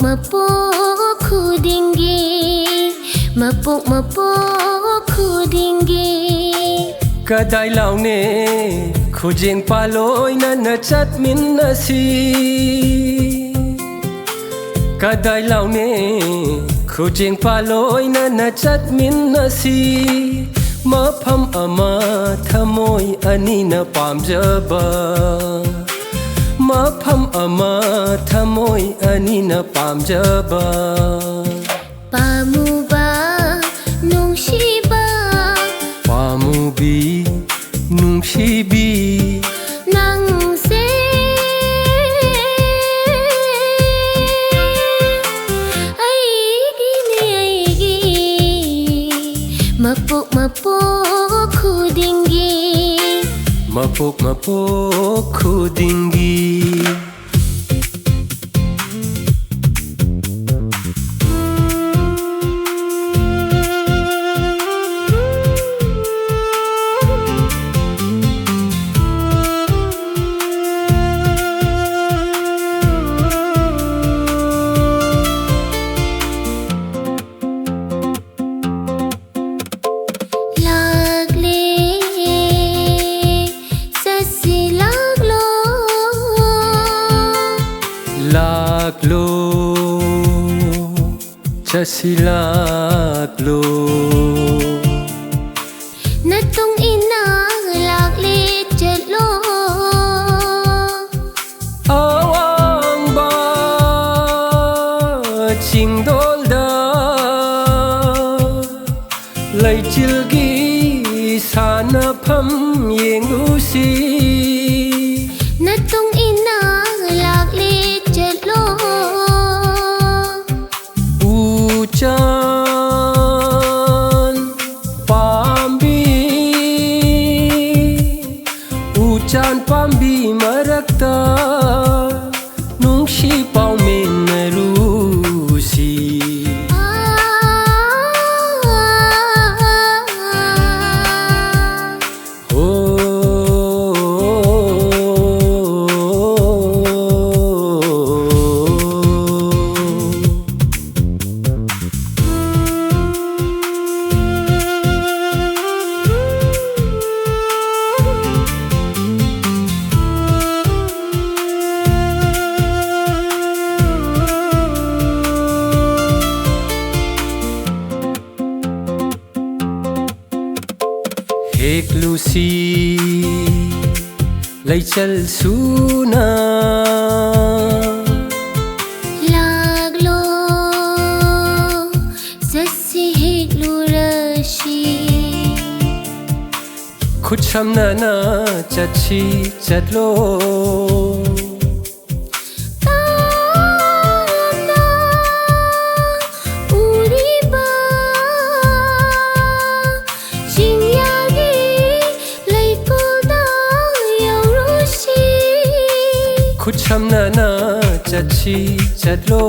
mapuk khudingi, mapuk khudingi. Kadai lau ne khujeng paloi na na chat min na si. Kadai lau ne khujeng paloi na na chat min na si. Mapham ama thamoi ani na pamjaba. Mapham ama thamoi ani na pamjaba. Pamuba nungsiba, Pamubi nungsibi, nangse aigi ne aigi. Mapuk khudingi, mapuk khudingi. Laglo, chasi laglo. Natung ina lagli chatlo. Awang ba ching dolda, lai chilgi sana pham yeng lusi. Natung ina lagli chatlo. Ujan pambi, ujan pambi marakta, nungsi pau menerusi. Ek lusi lai chal suna. Laglo sasi heglu rashi. Kucham na na chachi chatlo. Kucham na na chachi chatlo.